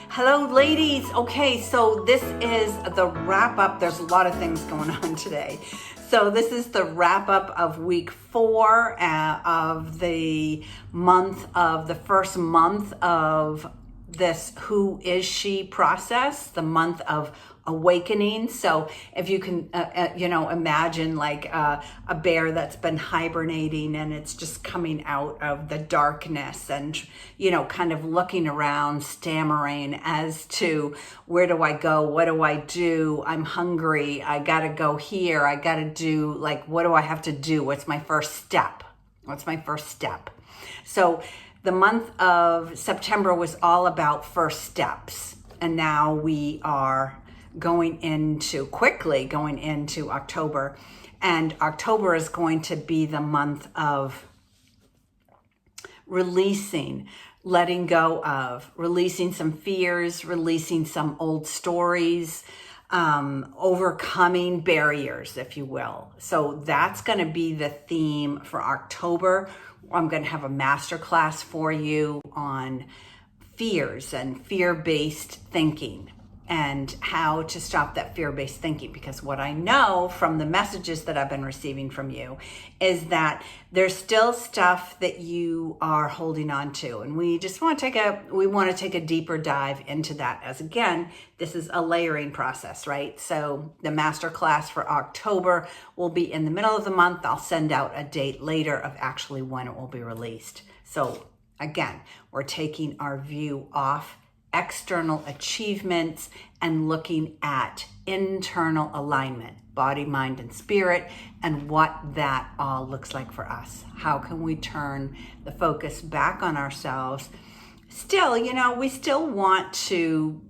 Hello, ladies. Okay, so this is the wrap up. There's a lot of things going on today. So this is the wrap up of week 4 of the first month of this Who Is She process, the month of awakening. So if you can, imagine like a bear that's been hibernating and it's just coming out of the darkness and, kind of looking around, stammering as to where do I go? What do I do? I'm hungry. I got to go here. I got to do what do I have to do? What's my first step? So the month of September was all about first steps. And now we are going into October. And October is going to be the month of releasing, letting go of, releasing some fears, releasing some old stories, overcoming barriers, if you will. So that's going to be the theme for October. I'm going to have a masterclass for you on fears and fear-based thinking and how to stop that fear-based thinking. Because what I know from the messages that I've been receiving from you is that there's still stuff that you are holding on to. And we just want to take a deeper dive into that, as again, this is a layering process, right? So the masterclass for October will be in the middle of the month. I'll send out a date later of actually when it will be released. So again, we're taking our view off external achievements and looking at internal alignment, body, mind, and spirit, and what that all looks like for us. How can we turn the focus back on ourselves? Still, we still want to,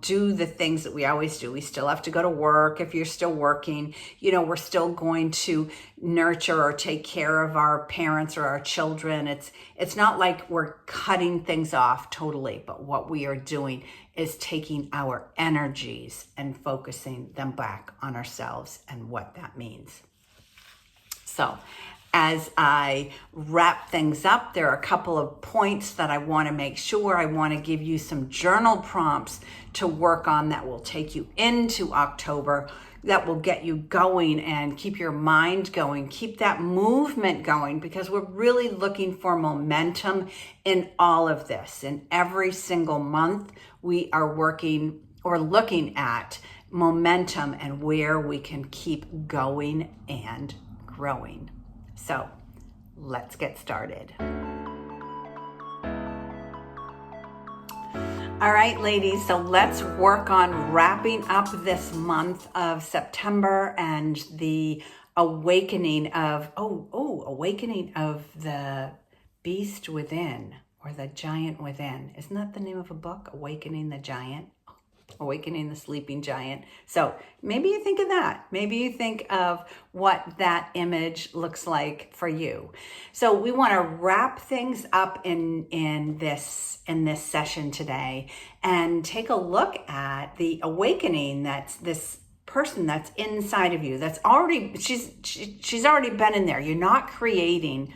do the things that we always do. We still have to go to work. If you're still working, we're still going to nurture or take care of our parents or our children. It's not like we're cutting things off totally, but what we are doing is taking our energies and focusing them back on ourselves and what that means. So, as I wrap things up, there are a couple of points that I want to make sure. I want to give you some journal prompts to work on that will take you into October, that will get you going and keep your mind going, keep that movement going, because we're really looking for momentum in all of this. In every single month, we are working or looking at momentum and where we can keep going and growing. So let's get started. All right, ladies, so let's work on wrapping up this month of September and the awakening of the beast within, or the giant within. Isn't that the name of a book? Awakening the Giant? Awakening the Sleeping Giant. So maybe you think of that. Maybe you think of what that image looks like for you. So we want to wrap things up in this session today and take a look at the awakening that's this person that's inside of you. That's already she's already been in there. You're not creating.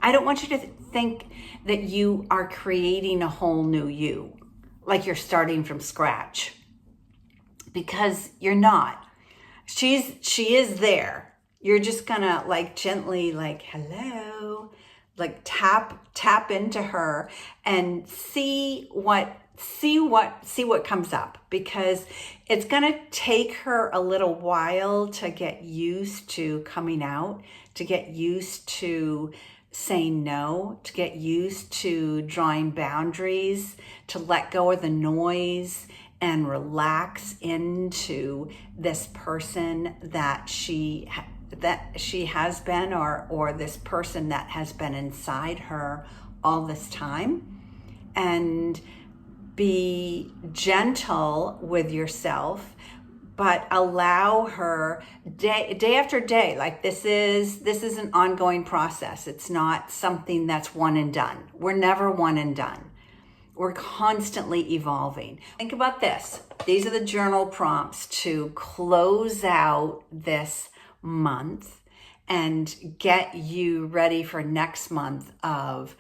I don't want you to think that you are creating a whole new you, like you're starting from scratch, because you're not. She is there. You're just gonna gently hello, tap into her and see what comes up, because it's gonna take her a little while to get used to coming out, to get used to saying no, to get used to drawing boundaries, to let go of the noise and relax into this person that she has been, or this person that has been inside her all this time. And be gentle with yourself, but allow her day after day. This is an ongoing process. It's not something that's one and done. We're never one and done. We're constantly evolving. Think about this. These are the journal prompts to close out this month and get you ready for next month of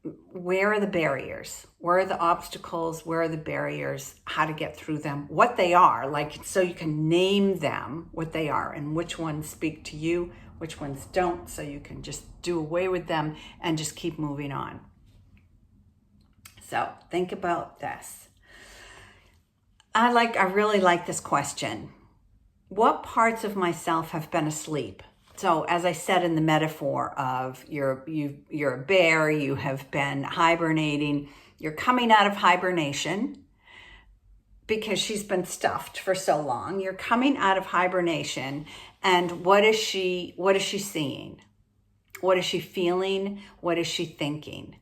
where are the barriers? Where are the obstacles? Where are the barriers? How to get through them? What they are, like, so you can name them, what they are, and which ones speak to you, which ones don't, so you can just do away with them and just keep moving on. So think about this. I really like this question. What parts of myself have been asleep? So as I said in the metaphor of you're a bear, you have been hibernating, you're coming out of hibernation because she's been stuffed for so long. You're coming out of hibernation, and what is she seeing? What is she feeling? What is she thinking?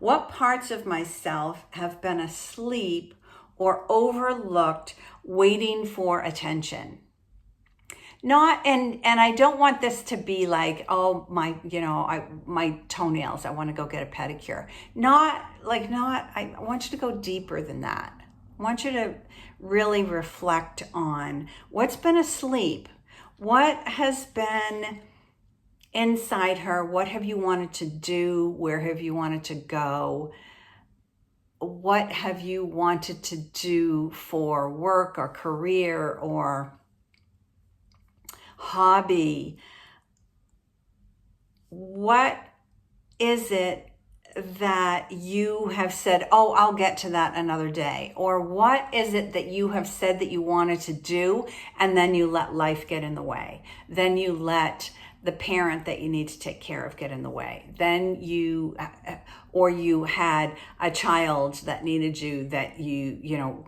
What parts of myself have been asleep or overlooked, waiting for attention? And I don't want this to be like, oh, my toenails, I want to go get a pedicure. I want you to go deeper than that. I want you to really reflect on what's been asleep. What has been inside her? What have you wanted to do? Where have you wanted to go? What have you wanted to do for work or career or hobby? What is it that you have said, oh, I'll get to that another day? Or what is it that you have said that you wanted to do, and then you let life get in the way? Then you let the parent that you need to take care of get in the way. Then you had a child that needed you that you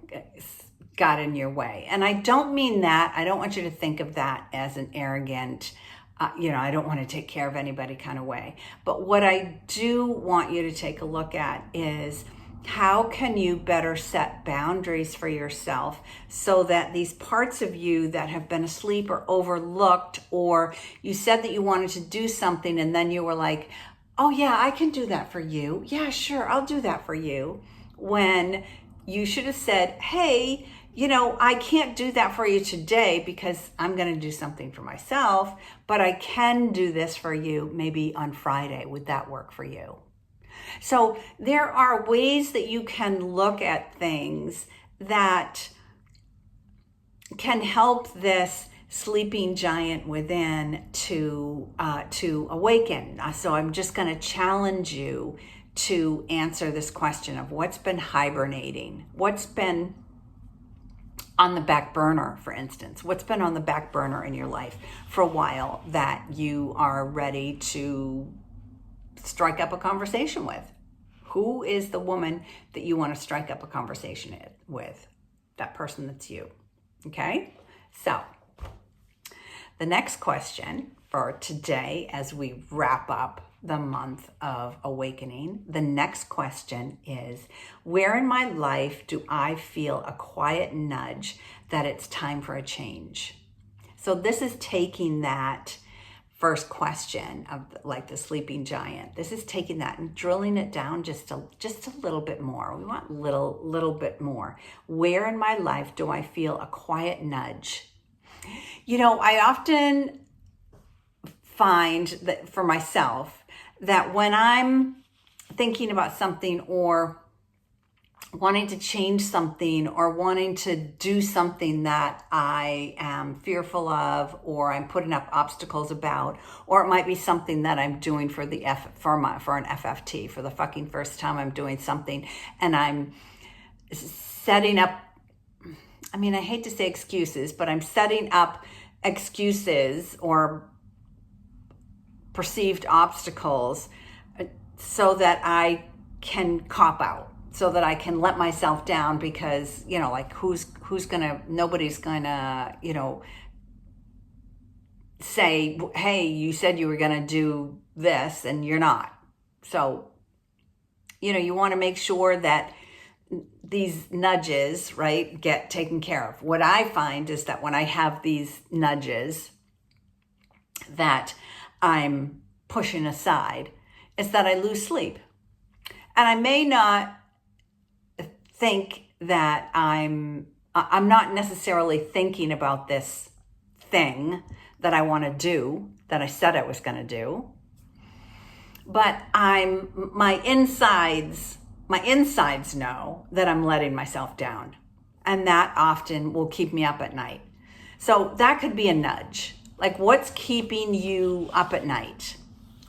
got in your way. And I don't mean that. I don't want you to think of that as an arrogant, I don't want to take care of anybody kind of way. But what I do want you to take a look at is, how can you better set boundaries for yourself so that these parts of you that have been asleep or overlooked, or you said that you wanted to do something and then you were like, oh yeah, I can do that for you. Yeah, sure, I'll do that for you. When you should have said, hey, I can't do that for you today because I'm going to do something for myself, but I can do this for you maybe on Friday. Would that work for you? So there are ways that you can look at things that can help this sleeping giant within to awaken. So I'm just going to challenge you to answer this question of what's been hibernating, what's been on the back burner, for instance, what's been on the back burner in your life for a while that you are ready to strike up a conversation with. Who is the woman that you want to strike up a conversation with? That person that's you. Okay? So, the next question for today, as we wrap up the month of awakening, the next question is, where in my life do I feel a quiet nudge that it's time for a change? So this is taking that first question of like the sleeping giant. This is taking that and drilling it down just a little bit more. We want little bit more. Where in my life do I feel a quiet nudge? I often find that for myself, that when I'm thinking about something or wanting to change something or wanting to do something that I am fearful of, or I'm putting up obstacles about, or it might be something that I'm doing for an FFT, for the fucking first time I'm doing something, and I'm setting up, I hate to say excuses, but I'm setting up excuses or perceived obstacles so that I can cop out, so that I can let myself down because, nobody's gonna, say, hey, you said you were gonna do this and you're not. So, you want to make sure that these nudges, right, get taken care of. What I find is that when I have these nudges that I'm pushing aside, is that I lose sleep. And I may not think that I'm not necessarily thinking about this thing that I want to do, that I said I was going to do. but my insides know that I'm letting myself down. And that often will keep me up at night. So that could be a nudge. Like, what's keeping you up at night?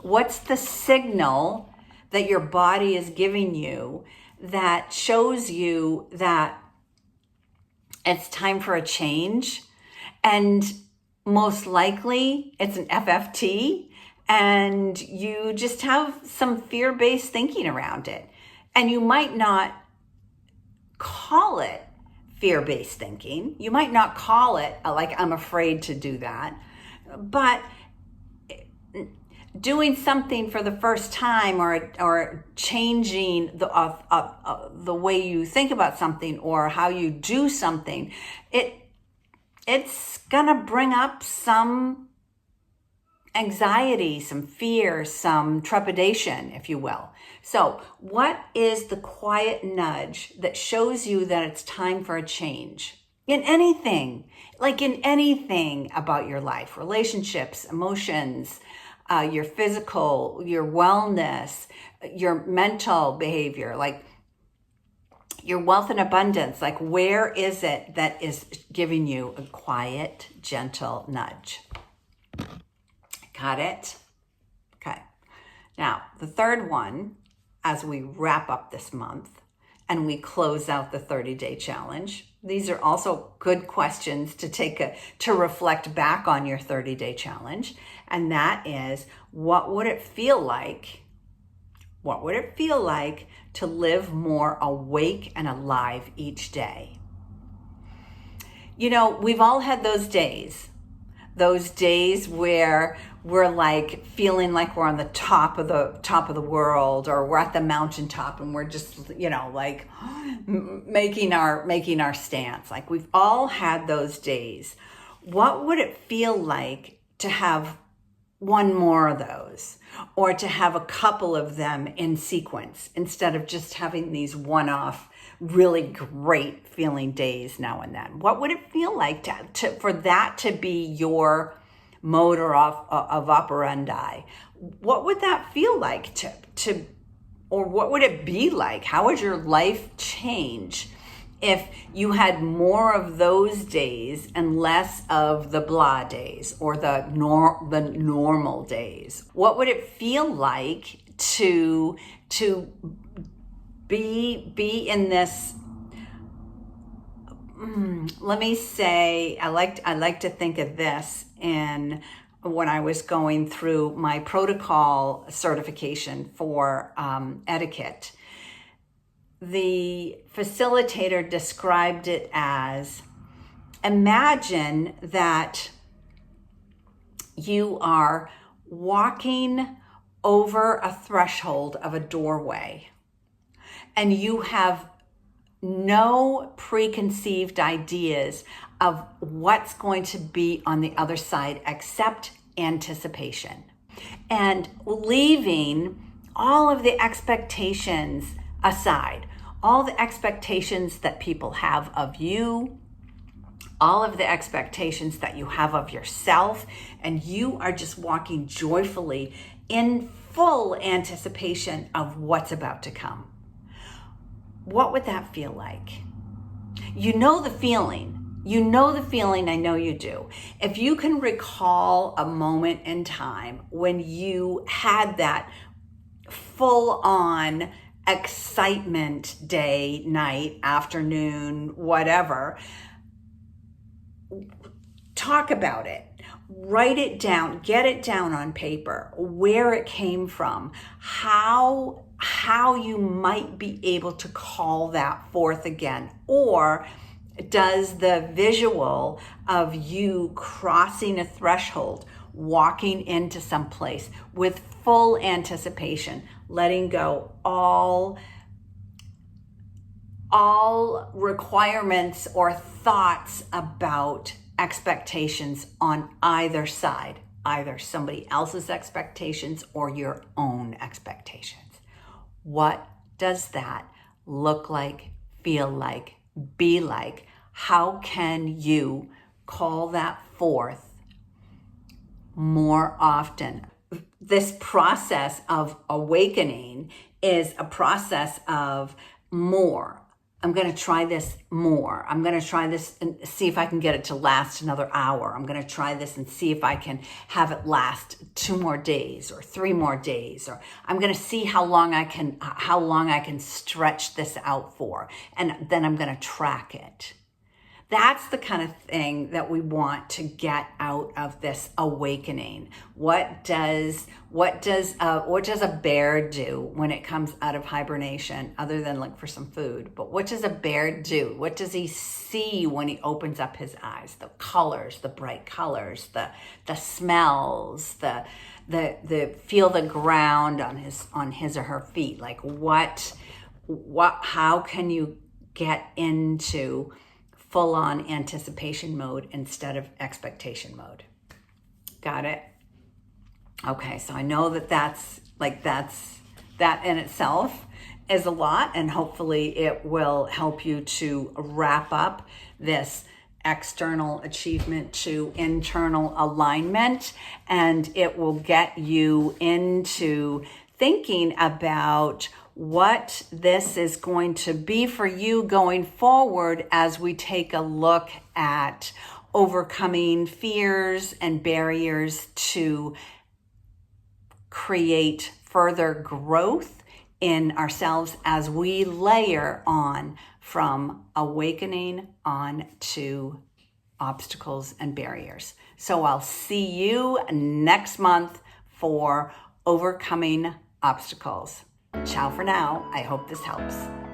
What's the signal that your body is giving you that shows you that it's time for a change? And most likely it's an FFT, and you just have some fear-based thinking around it. And you might not call it fear-based thinking. You might not call it like, I'm afraid to do that. But doing something for the first time, or changing the way you think about something or how you do something, it's gonna bring up some anxiety, some fear, some trepidation, if you will. So what is the quiet nudge that shows you that it's time for a change? In anything, like in anything about your life, relationships, emotions, your physical, your wellness, your mental behavior, like your wealth and abundance. Like, where is it that is giving you a quiet, gentle nudge? Got it? Okay. Now, the third one, as we wrap up this month and we close out the 30-day challenge, these are also good questions to reflect back on your 30-day challenge. And that is, what would it feel like? What would it feel like to live more awake and alive each day? You know, we've all had those days where we're like feeling like we're on the top of the world, or we're at the mountaintop and we're just, like making our stance. Like, we've all had those days. What would it feel like to have one more of those, or to have a couple of them in sequence, instead of just having these one-off really great feeling days now and then? What would it feel like for that to be your mode of operandi? What would that feel like or what would it be like? How would your life change if you had more of those days and less of the blah days, or the normal days? What would it feel like to be in this? Let me say, I like to think of this in when I was going through my protocol certification for etiquette. The facilitator described it as, imagine that you are walking over a threshold of a doorway, and you have no preconceived ideas of what's going to be on the other side except anticipation, and leaving all of the expectations aside, all the expectations that people have of you, all of the expectations that you have of yourself, and you are just walking joyfully in full anticipation of what's about to come. What would that feel like? You know the feeling. I know you do. If you can recall a moment in time when you had that full-on excitement, day, night, afternoon, whatever, talk about it. Write it down, get it down on paper, where it came from, how you might be able to call that forth again. Or does the visual of you crossing a threshold, walking into some place with full anticipation, letting go all requirements or thoughts about expectations on either side, either somebody else's expectations or your own expectations? What does that look like, feel like, be like? How can you call that forth more often? this process of awakening is a process of more. I'm going to try this more. I'm going to try this and see if I can get it to last another hour. I'm going to try this and see if I can have it last 2 more days or 3 more days. Or I'm going to see how long I can stretch this out for. And then I'm going to track it. That's the kind of thing that we want to get out of this awakening. What does a bear do when it comes out of hibernation, other than look for some food? But what does a bear do? What does he see when he opens up his eyes? The colors, the bright colors, the smells, the feel the ground on his or her feet. Like how can you get into full-on anticipation mode instead of expectation mode? Got it? Okay, so I know that in itself is a lot, and hopefully it will help you to wrap up this external achievement to internal alignment, and it will get you into thinking about what this is going to be for you going forward as we take a look at overcoming fears and barriers to create further growth in ourselves as we layer on from awakening on to obstacles and barriers. So I'll see you next month for overcoming obstacles. Ciao for now. I hope this helps.